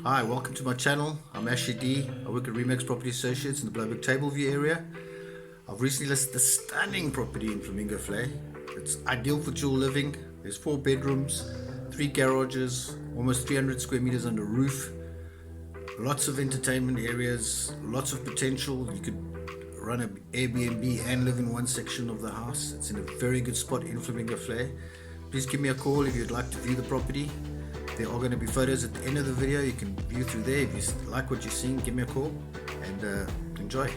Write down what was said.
Hi, welcome to my channel. I'm Ashley D. I work at Remax Property Associates in the Plumbed Tableview area. I've recently listed a stunning property in Flamingo Vlei. It's ideal for dual living. There's 4 bedrooms, 3 garages, almost 300 square meters under roof. Lots of entertainment areas, lots of potential. You could run an Airbnb and live in one section of the house. It's in a very good spot in Flamingo Vlei. Please give me a call if you'd like to view the property. There are going to be photos at the end of the video. You can view through there. If you like what you're seeing, give me a call and enjoy.